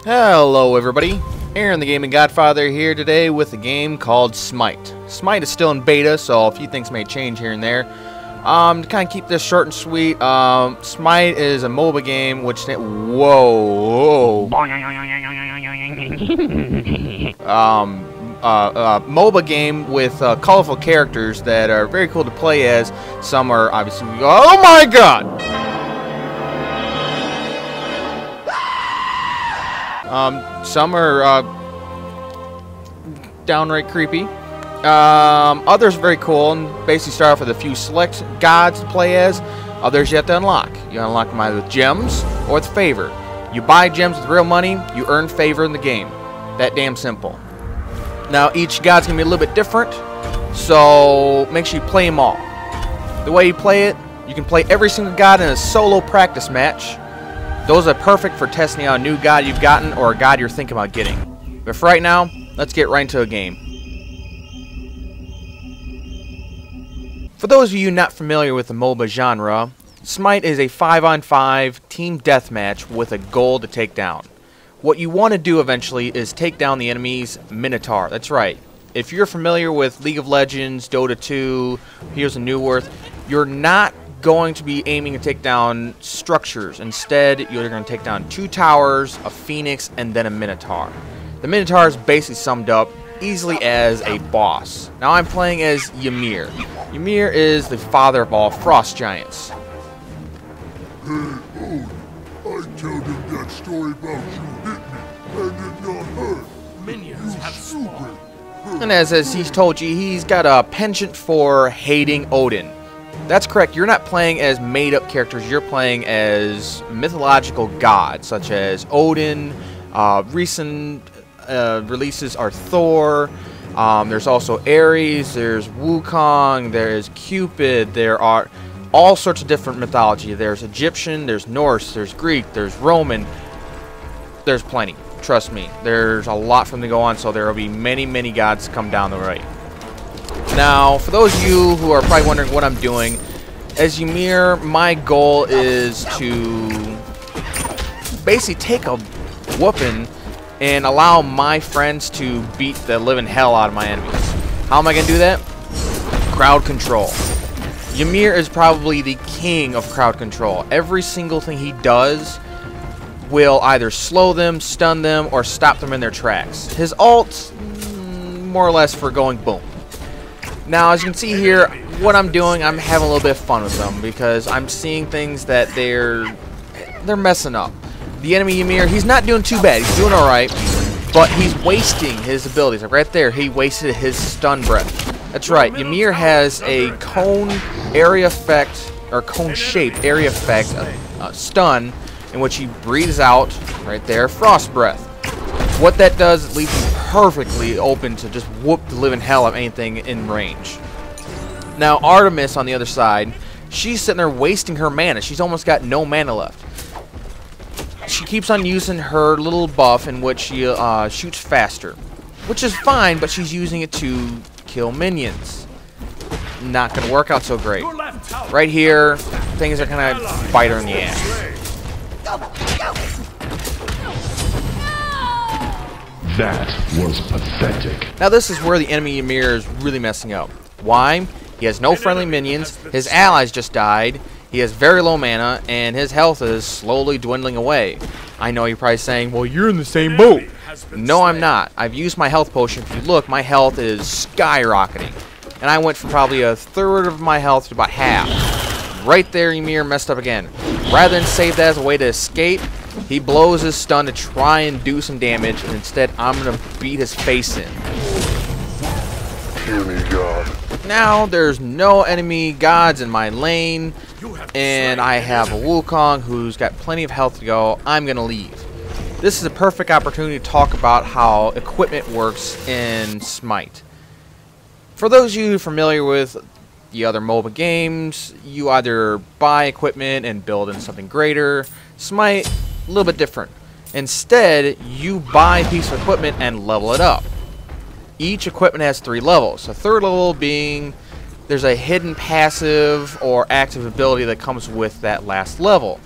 Hello everybody, Aaron the Gaming Godfather here today with a game called Smite. Smite is still in beta, so a few things may change here and there. To kind of keep this short and sweet, Smite is a MOBA game which... MOBA game with colorful characters that are very cool to play as. Some are obviously... Oh my god! Some are downright creepy. Others are very cool and basically start off with a few select gods to play as. Others you have to unlock. You unlock them either with gems or with favor. You buy gems with real money, you earn favor in the game. That damn simple. Now each god's gonna be a little bit different, so make sure you play them all. The way you play it, you can play every single god in a solo practice match. Those are perfect for testing out a new god you've gotten or a god you're thinking about getting. But for right now, let's get right into a game. For those of you not familiar with the MOBA genre, Smite is a 5-on-5 team deathmatch with a goal to take down. What you want to do eventually is take down the enemy's Minotaur. That's right. If you're familiar with League of Legends, Dota 2, Heroes of New Earth, you're not going to be aiming to take down structures. Instead, you're going to take down 2 towers, a phoenix, and then a Minotaur. The Minotaur is basically summed up easily as a boss. Now I'm playing as Ymir. Ymir is the father of all frost giants. Hey, Odin, I told him that story about you hit me and did not hurt. Minions have spawned. And as he's told you, he's got a penchant for hating Odin. That's correct, you're not playing as made-up characters, you're playing as mythological gods, such as Odin. Recent releases are Thor, there's also Ares, there's Wukong, there's Cupid, there are all sorts of different mythology. There's Egyptian, there's Norse, there's Greek, there's Roman, there's plenty, trust me. There's a lot for them to go on, so there will be many, many gods come down the way. Now, for those of you who are probably wondering what I'm doing, as Ymir, my goal is to basically take a whooping and allow my friends to beat the living hell out of my enemies. How am I going to do that? Crowd control. Ymir is probably the king of crowd control. Every single thing he does will either slow them, stun them, or stop them in their tracks. His ult, more or less for going boom. Now, as you can see here, what I'm doing, I'm having a little bit of fun with them because I'm seeing things that they're messing up. The enemy Ymir, he's not doing too bad. He's doing all right, but he's wasting his abilities. Like right there, he wasted his stun breath. That's right. Ymir has a cone area effect, or cone-shaped area effect, stun, in which he breathes out right there, frost breath. What that does, it leaves you perfectly open to just whoop the living hell out of anything in range. Now, Artemis, on the other side, she's sitting there wasting her mana. She's almost got no mana left. She keeps on using her little buff in which she shoots faster, which is fine, but she's using it to kill minions. Not going to work out so great. Right here, things are going to bite her in the ass. That was pathetic. Now this is where the enemy Ymir is really messing up. Why? He has no friendly minions, his allies just died, he has very low mana, and his health is slowly dwindling away. I know you're probably saying, well, you're in the same boat. No, I'm not. I've used my health potion. If you look, my health is skyrocketing. And I went from probably a third of my health to about half. Right there, Ymir messed up again. Rather than save that as a way to escape, he blows his stun to try and do some damage, and instead I'm going to beat his face in. Puny god. Now there's no enemy gods in my lane, and I have a Wukong who's got plenty of health to go. I'm going to leave. This is a perfect opportunity to talk about how equipment works in Smite. For those of you familiar with the other MOBA games, you either buy equipment and build in something greater. Smite, a little bit different. Instead, you buy a piece of equipment and level it up. Each equipment has 3 levels. The third level being there's a hidden passive or active ability that comes with that last level.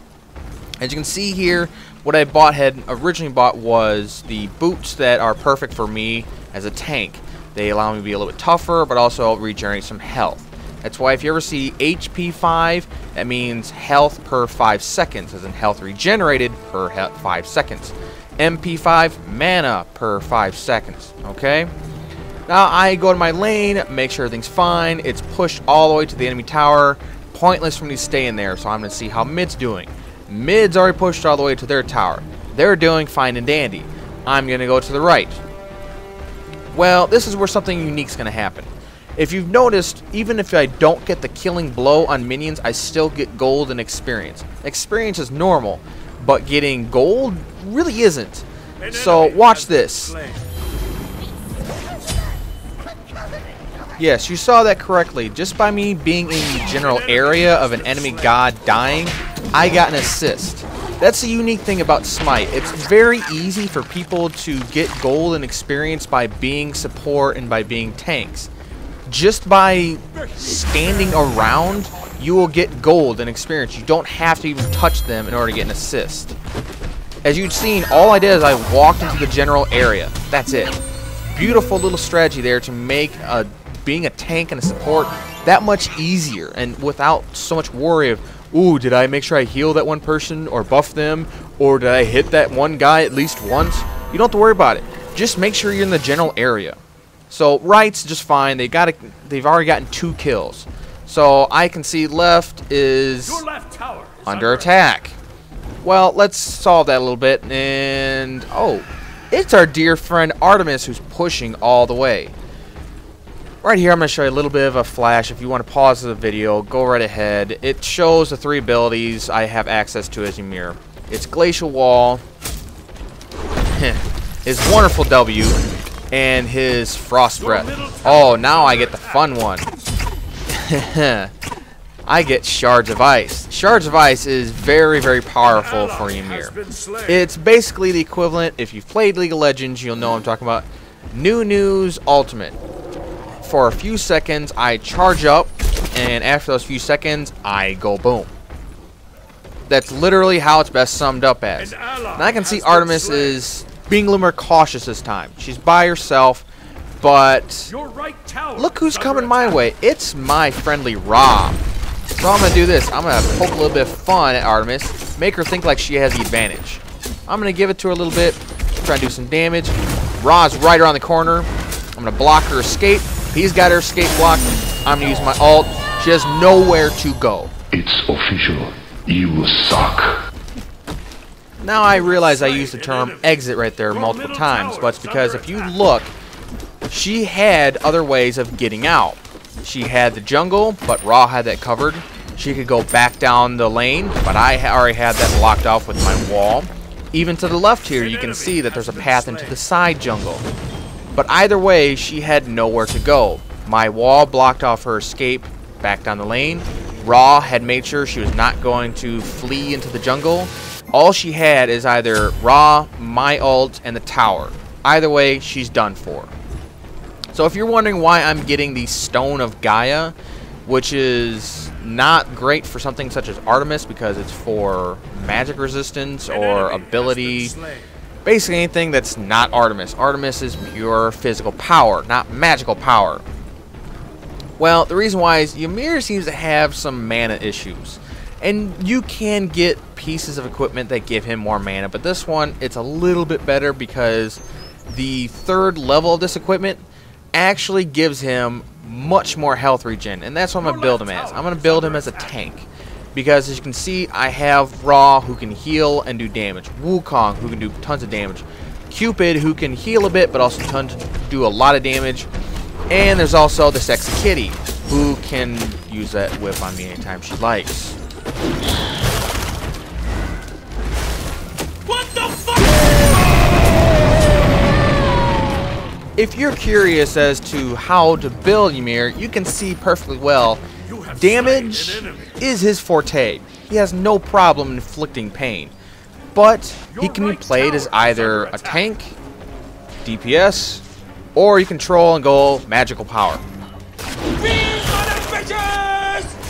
As you can see here, what I had originally bought was the boots that are perfect for me as a tank. They allow me to be a little bit tougher, but also regenerate some health. That's why if you ever see HP 5, that means health per 5 seconds, as in health regenerated per 5 seconds. MP 5, mana per 5 seconds, okay? Now I go to my lane, make sure everything's fine. It's pushed all the way to the enemy tower. Pointless for me to stay in there, so I'm going to see how mid's doing. Mid's already pushed all the way to their tower. They're doing fine and dandy. I'm going to go to the right. Well, this is where something unique's going to happen. If you've noticed, even if I don't get the killing blow on minions, I still get gold and experience. Experience is normal, but getting gold really isn't. So watch this. Yes, you saw that correctly. Just by me being in the general area of an enemy god dying, I got an assist. That's the unique thing about Smite. It's very easy for people to get gold and experience by being support and by being tanks. Just by standing around, you will get gold and experience. You don't have to even touch them in order to get an assist. As you've seen, all I did is I walked into the general area. That's it. Beautiful little strategy there to make being a tank and a support that much easier, and without so much worry of, ooh, did I make sure I heal that one person or buff them, or did I hit that one guy at least once? You don't have to worry about it. Just make sure you're in the general area. So right's just fine. They've already gotten 2 kills. So I can see left is under attack. Well, let's solve that a little bit. And oh, it's our dear friend Artemis who's pushing all the way. Right here, I'm going to show you a little bit of a flash. If you want to pause the video, go right ahead. It shows the 3 abilities I have access to as Ymir. It's Glacial Wall, his wonderful W, and his Frost Breath. Oh, now I get the fun one. I get Shards of Ice. Shards of Ice is very, very powerful for Ymir. It's basically the equivalent, if you've played League of Legends, you'll know what I'm talking about, New News Ultimate. For a few seconds, I charge up, and after those few seconds, I go boom. That's literally how it's best summed up as. And I can see Artemis is being a little more cautious this time. She's by herself, but look who's coming my way. It's my friendly Ra. So I'm going to do this. I'm going to poke a little bit of fun at Artemis, make her think like she has the advantage. I'm going to give it to her a little bit, try to do some damage. Ra's right around the corner. I'm going to block her escape. He's got her escape blocked. I'm going to use my ult. She has nowhere to go. It's official. You suck. Now I realize I used the term exit right there multiple times, but it's because if you look, she had other ways of getting out. She had the jungle, but Ra had that covered. She could go back down the lane, but I already had that blocked off with my wall. Even to the left here, you can see that there's a path into the side jungle. But either way, she had nowhere to go. My wall blocked off her escape back down the lane. Ra had made sure she was not going to flee into the jungle. All she had is either Ra, my ult, and the tower. Either way, she's done for. So if you're wondering why I'm getting the Stone of Gaia, which is not great for something such as Artemis because it's for magic resistance or ability, basically anything that's not Artemis. Artemis is pure physical power, not magical power. Well, the reason why is Ymir seems to have some mana issues. And you can get pieces of equipment that give him more mana, but this one, it's a little bit better because the 3rd level of this equipment actually gives him much more health regen, and that's what I'm going to build him as. I'm going to build him as a tank. Because as you can see, I have Ra who can heal and do damage. Wukong who can do tons of damage. Cupid who can heal a bit but also do a lot of damage. And there's also the Sexy Kitty who can use that whip on me anytime she likes. What the fuck? If you're curious as to how to build Ymir, you can see perfectly well damage is his forte. He has no problem inflicting pain. But he can be played as either a tank, DPS, or you control and go magical power.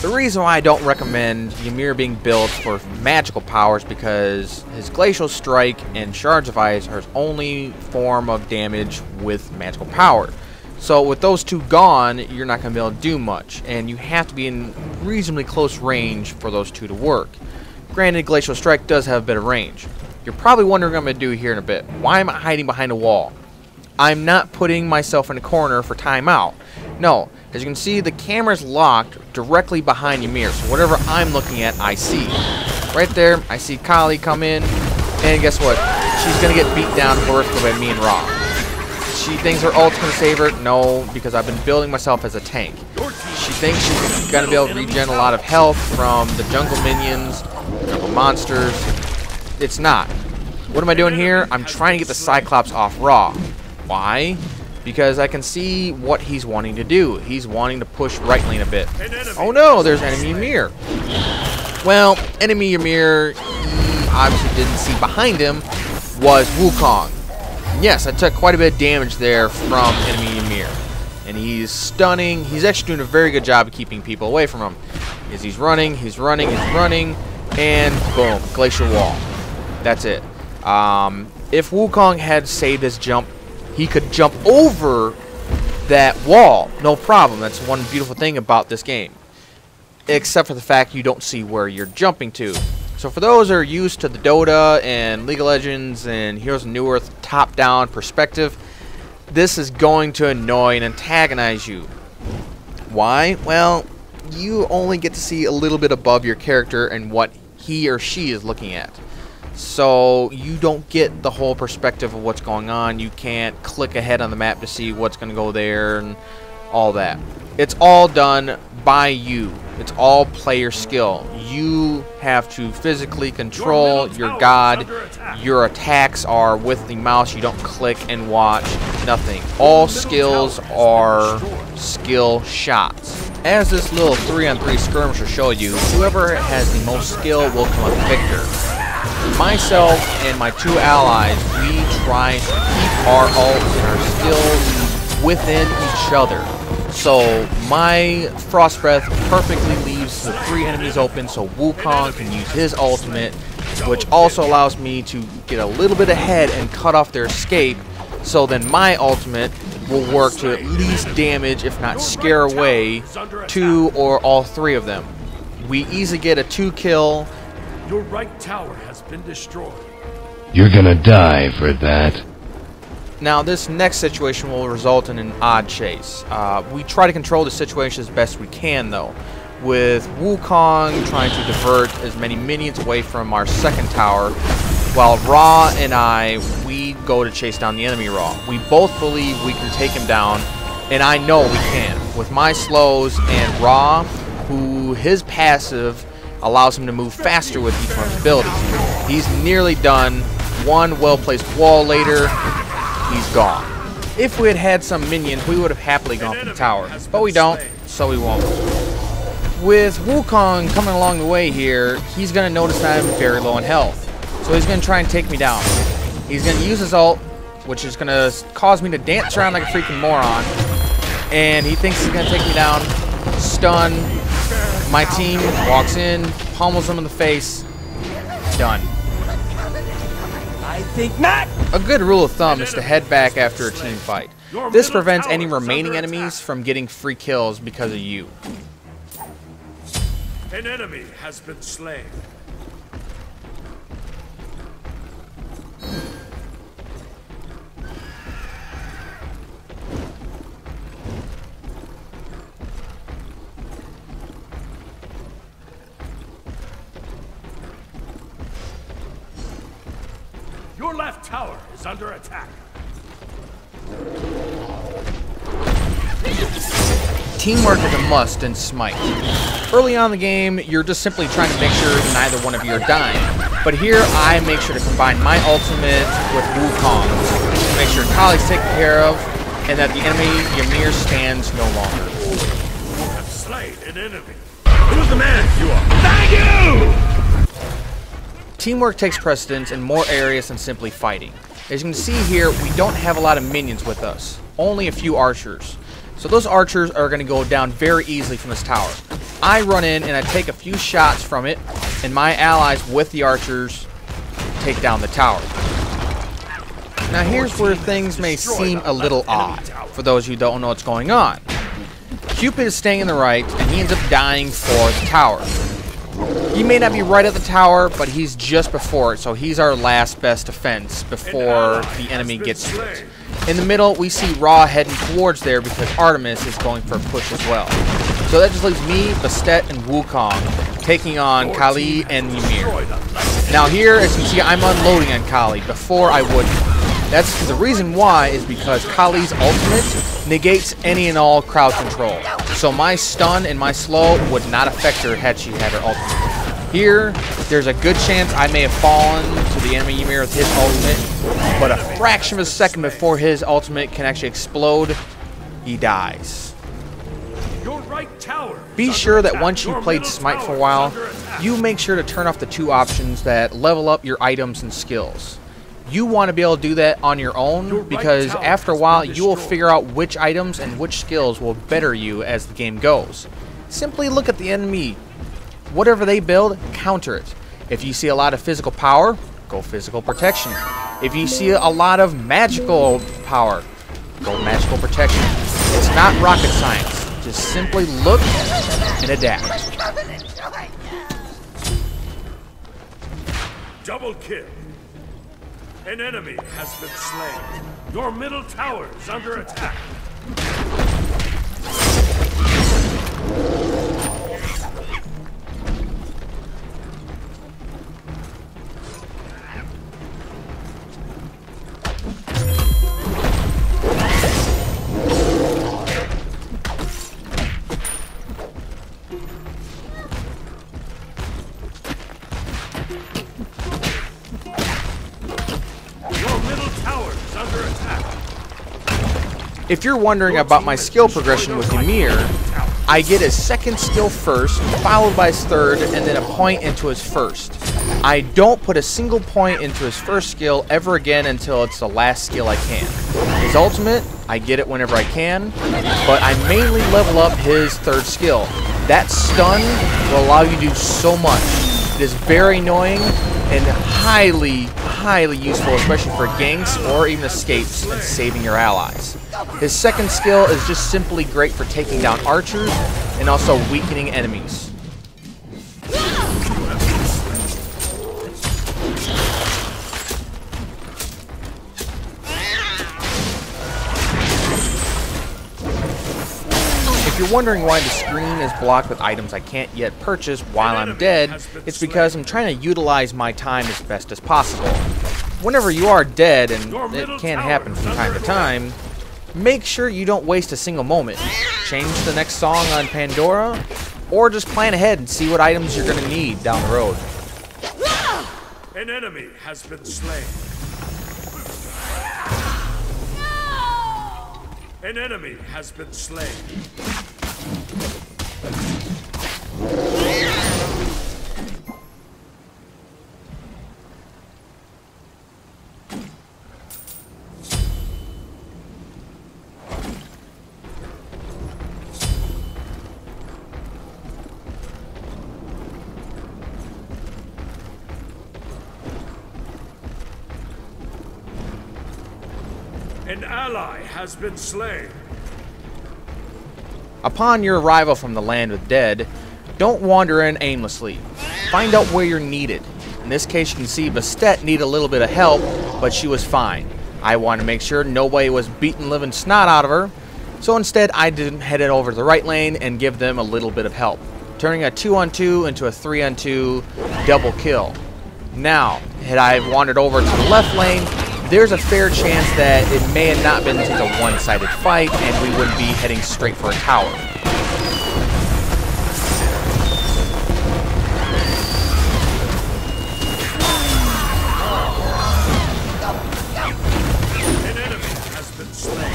The reason why I don't recommend Ymir being built for magical powers because his Glacial Strike and Shards of Ice are his only form of damage with magical power. So with those two gone, you're not going to be able to do much, and you have to be in reasonably close range for those two to work. Granted, Glacial Strike does have a bit of range. You're probably wondering what I'm going to do here in a bit. Why am I hiding behind a wall? I'm not putting myself in a corner for timeout. No, as you can see, the camera's locked directly behind Ymir, so whatever I'm looking at, I see. Right there, I see Kali come in, and guess what? She's going to get beat down vertically by me and Ra. She thinks her ult's going to save her. No, because I've been building myself as a tank. She thinks she's going to be able to regen a lot of health from the jungle minions, jungle monsters. It's not. What am I doing here? I'm trying to get the Cyclops off Ra. Why? Because I can see what he's wanting to do. He's wanting to push right lane a bit. Oh no, there's enemy Ymir. Well, enemy Ymir, he obviously didn't see behind him, was Wukong. Yes, I took quite a bit of damage there from enemy Ymir. And he's stunning. He's actually doing a very good job of keeping people away from him. As he's running, and boom, Glacial Wall. That's it. If Wukong had saved his jump, he could jump over that wall. No problem. That's one beautiful thing about this game. Except for the fact you don't see where you're jumping to. So for those who are used to the Dota and League of Legends and Heroes of New Earth top-down perspective, this is going to annoy and antagonize you. Why? Well, you only get to see a little bit above your character and what he or she is looking at. So you don't get the whole perspective of what's going on. You can't click ahead on the map to see what's going to go there and all that. It's all done by you. It's all player skill. You have to physically control your god. Your attacks are with the mouse. You don't click and watch. Nothing. All skills are skill shots. As this little 3-on-3 skirmisher showed you, whoever has the most skill will come up victor. Myself and my two allies, we try to keep our ults and our skills within each other. So my Frost Breath perfectly leaves the 3 enemies open so Wukong can use his ultimate, which also allows me to get a little bit ahead and cut off their escape, so then my ultimate will work to at least damage, if not scare away, 2 or all 3 of them. We easily get a 2-kill. Your right tower has been destroyed. You're gonna die for that. Now, this next situation will result in an odd chase. We try to control the situation as best we can, though, with Wukong trying to divert as many minions away from our second tower, while Ra and we go to chase down the enemy Ra. We both believe we can take him down, and I know we can. With my slows and Ra, who his passive allows him to move faster with each one of his abilities. He's nearly done. One well-placed wall later, he's gone. If we had had some minions, we would have happily gone for the tower. But we don't, so we won't. With Wukong coming along the way here, he's going to notice that I'm very low in health. So he's going to try and take me down. He's going to use his ult, which is going to cause me to dance around like a freaking moron. And he thinks he's going to take me down. Stun. My team walks in, pummels him in the face. Done. I think not. A good rule of thumb is to head back after a team fight. This prevents any remaining enemies from getting free kills because of you. An enemy has been slain. Your left tower is under attack. Teamwork is a must in Smite. Early on in the game, you're just simply trying to make sure neither one of you are dying. But here, I make sure to combine my ultimate with Wukong's to make sure Kali's taken care of, and that the enemy Ymir stands no longer. You have slain an enemy. Who's the man? You are. Thank you! Teamwork takes precedence in more areas than simply fighting. As you can see here, we don't have a lot of minions with us. Only a few archers. So those archers are going to go down very easily from this tower. I run in and I take a few shots from it, and my allies with the archers take down the tower. Now here's where things may seem a little odd for those who don't know what's going on. Cupid is staying in the right, and he ends up dying for the tower. He may not be right at the tower, but he's just before it, so he's our last best defense before the enemy gets to it. In the middle, we see Ra heading towards there because Artemis is going for a push as well. So that just leaves me, Bastet, and Wukong taking on Kali and Ymir. Now here, as you can see, I'm unloading on Kali. Before I wouldn't. That's the reason why is because Kali's ultimate negates any and all crowd control. So my stun and my slow would not affect her had she had her ultimate. Here, there's a good chance I may have fallen to the enemy Ymir with his ultimate, but a fraction of a second before his ultimate can actually explode, he dies. Your right tower. Be sure that once you played Smite for a while, you make sure to turn off the two options that level up your items and skills. You want to be able to do that on your own because after a while you will figure out which items and which skills will better you as the game goes. Simply look at the enemy. Whatever they build, counter it. If you see a lot of physical power, go physical protection. If you see a lot of magical power, go magical protection. It's not rocket science. Just simply look and adapt. Double kill. An enemy has been slain. Your middle tower is under attack. If you're wondering about my skill progression with Ymir, I get his second skill first, followed by his third, and then a point into his first. I don't put a single point into his first skill ever again until it's the last skill I can. His ultimate, I get it whenever I can, but I mainly level up his third skill. That stun will allow you to do so much. It is very annoying and highly useful, especially for ganks or even escapes and saving your allies. His second skill is just simply great for taking down archers and also weakening enemies. If you're wondering why the screen is blocked with items I can't yet purchase while I'm dead, it's because I'm trying to utilize my time as best as possible. Whenever you are dead, and it can happen from time to time, make sure you don't waste a single moment. Change the next song on Pandora, or just plan ahead and see what items you're going to need down the road. An enemy has been slain. An enemy has been slain. An ally has been slain. Upon your arrival from the land of dead, don't wander in aimlessly. Find out where you're needed. In this case, you can see Bastet needed a little bit of help, but she was fine. I wanted to make sure nobody was beating living snot out of her, so instead I did head over to the right lane and give them a little bit of help, turning a 2-on-2 into a 3-on-2 double kill. Now, had I wandered over to the left lane, there's a fair chance that it may have not been just a one-sided fight and we wouldn't be heading straight for a tower. An enemy has been slain.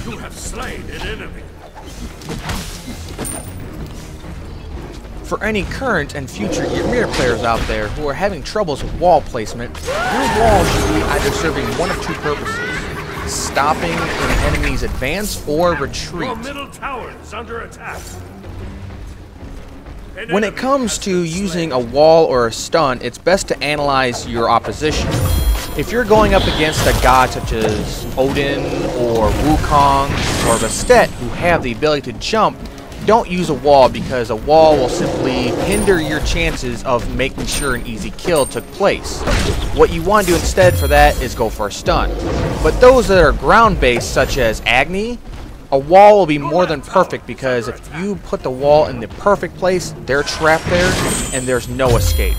You have slain an enemy. For any current and future Ymir players out there who are having troubles with wall placement, your wall should be either serving one of two purposes: stopping an enemy's advance or retreat. Your middle tower is under attack. When it comes to using a wall or a stun, it's best to analyze your opposition. If you're going up against a god such as Odin or Wukong or Bastet who have the ability to jump, don't use a wall, because a wall will simply hinder your chances of making sure an easy kill took place. What you want to do instead for that is go for a stun. But those that are ground-based, such as Agni, a wall will be more than perfect, because if you put the wall in the perfect place, they're trapped there and there's no escape.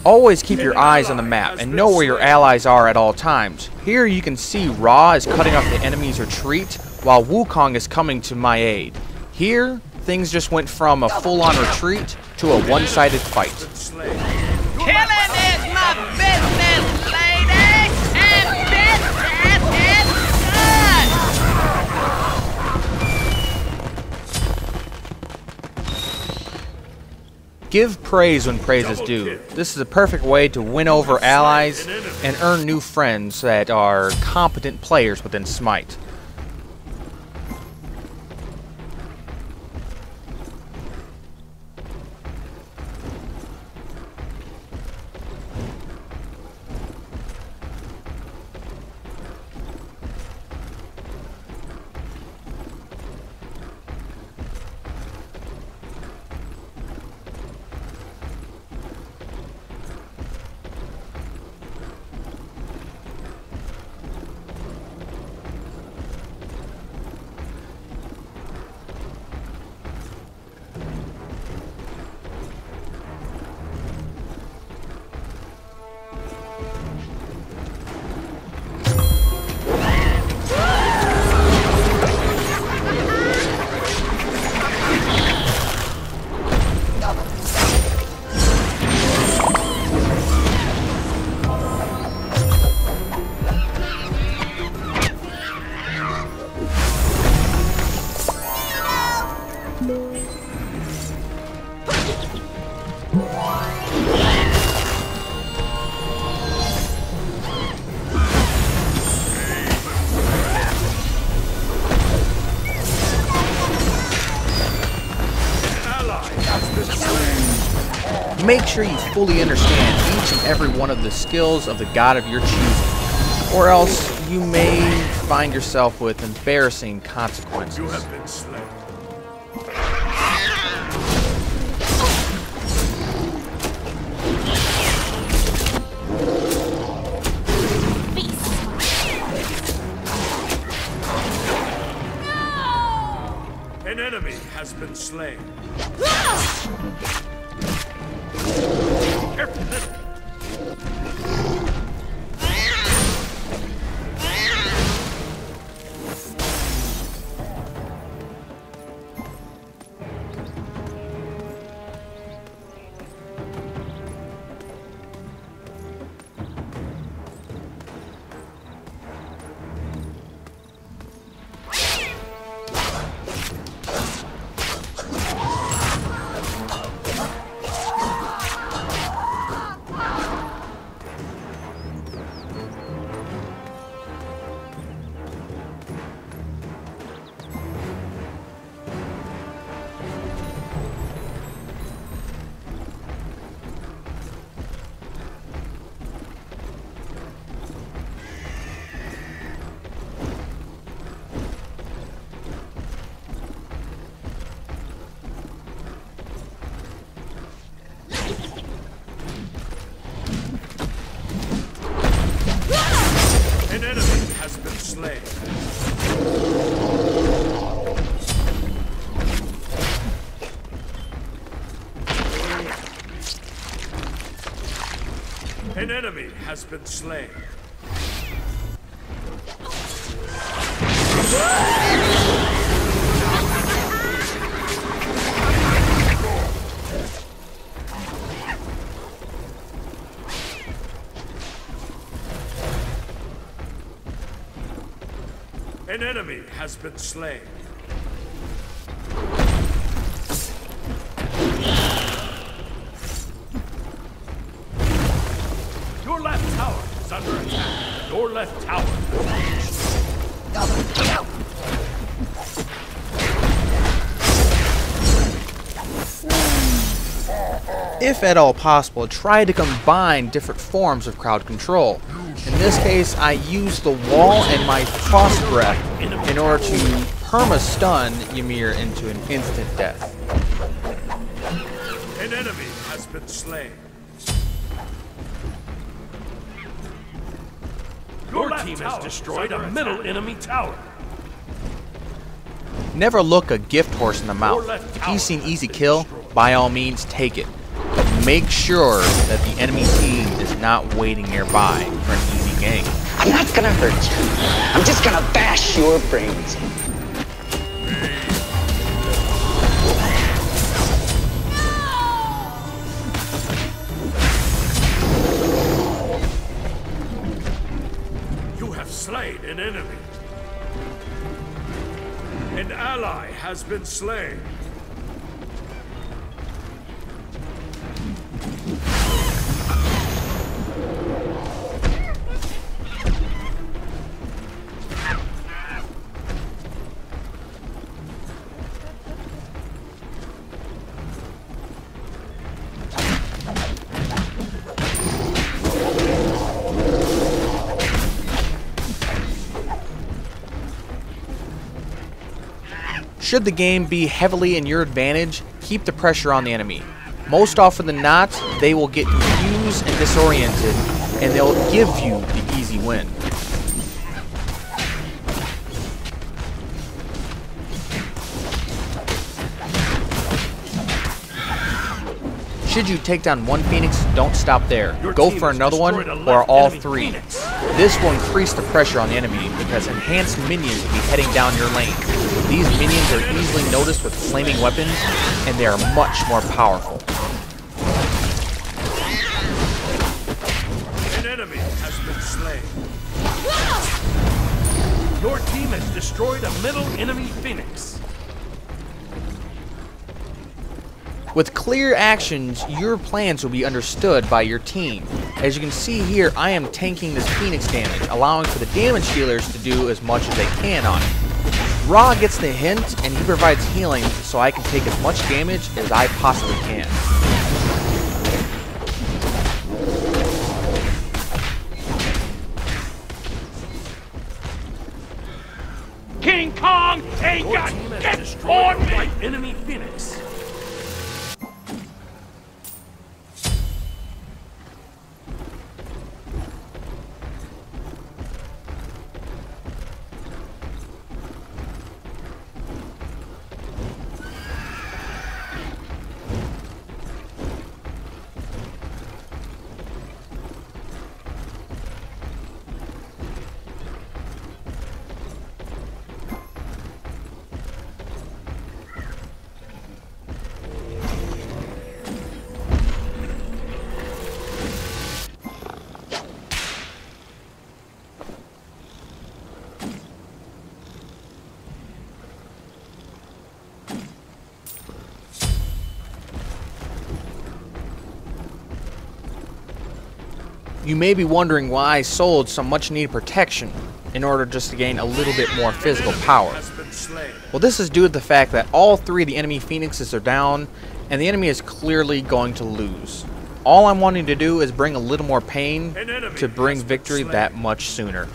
Always keep your eyes on the map and know where your allies are at all times. Here you can see Ra is cutting off the enemy's retreat while Wukong is coming to my aid. Here, things just went from a full-on retreat to a one-sided fight. Killing is my business, lady, and business is good. Give praise when praise is due. This is a perfect way to win over allies and earn new friends that are competent players within Smite. Make sure you fully understand each and every one of the skills of the god of your choosing, or else you may find yourself with embarrassing consequences. You have been slain. An enemy has been slain. Careful. An enemy has been slain. An enemy has been slain. An enemy has been slain. Your left tower is under attack. Your left tower. If at all possible, try to combine different forms of crowd control. In this case, I use the wall and my frost breath in order to perma-stun Ymir into an instant death. An enemy has been slain. Your team has destroyed a middle enemy tower. Never look a gift horse in the mouth. If you see an easy kill, by all means take it. But make sure that the enemy team is not waiting nearby for an easy game. I'm not gonna hurt you. I'm just gonna bash your brains. You have slain an enemy. An ally has been slain. Should the game be heavily in your advantage, keep the pressure on the enemy. Most often than not, they will get confused and disoriented, and they'll give you the easy win. Should you take down one Phoenix, don't stop there. Go for another one or all three. This will increase the pressure on the enemy because enhanced minions will be heading down your lane. These minions are easily noticed with flaming weapons, and they are much more powerful. An enemy has been slain. Your team has destroyed a middle enemy Phoenix. With clear actions, your plans will be understood by your team. As you can see here, I am tanking this Phoenix damage, allowing for the damage dealers to do as much as they can on it. Ra gets the hint, and he provides healing so I can take as much damage as I possibly can. King Kong ain't got get on me! Enemy Phoenix. You may be wondering why I sold some much needed protection in order just to gain a little bit more physical power. Well, this is due to the fact that all three of the enemy Phoenixes are down, and the enemy is clearly going to lose. All I'm wanting to do is bring a little more pain to bring victory that much sooner.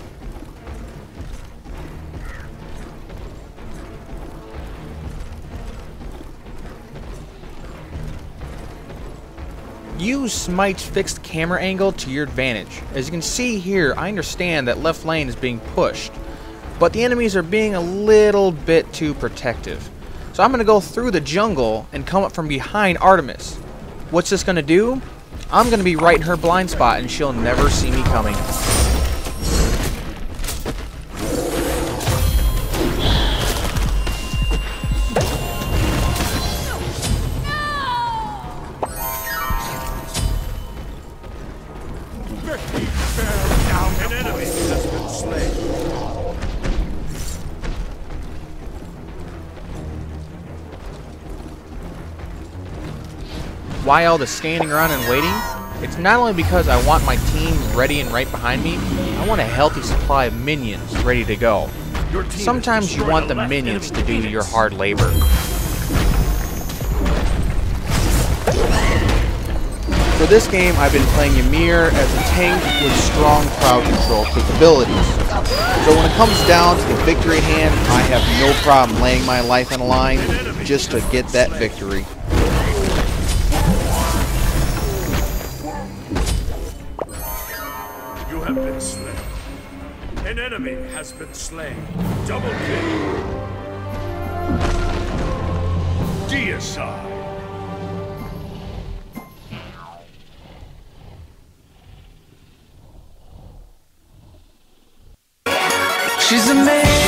Use Smite's fixed camera angle to your advantage. As you can see here, I understand that left lane is being pushed, but the enemies are being a little bit too protective. So I'm going to go through the jungle and come up from behind Artemis. What's this going to do? I'm going to be right in her blind spot and she'll never see me coming. An enemy has been slain. Why all the standing around and waiting? It's not only because I want my team ready and right behind me, I want a healthy supply of minions ready to go. Sometimes you want the minions to do your hard labor. For this game, I've been playing Ymir as a tank with strong crowd control capabilities. So when it comes down to the victory at hand, I have no problem laying my life on the line just to get that victory. You have been slain. An enemy has been slain. Double kill. Deicide. She's amazing.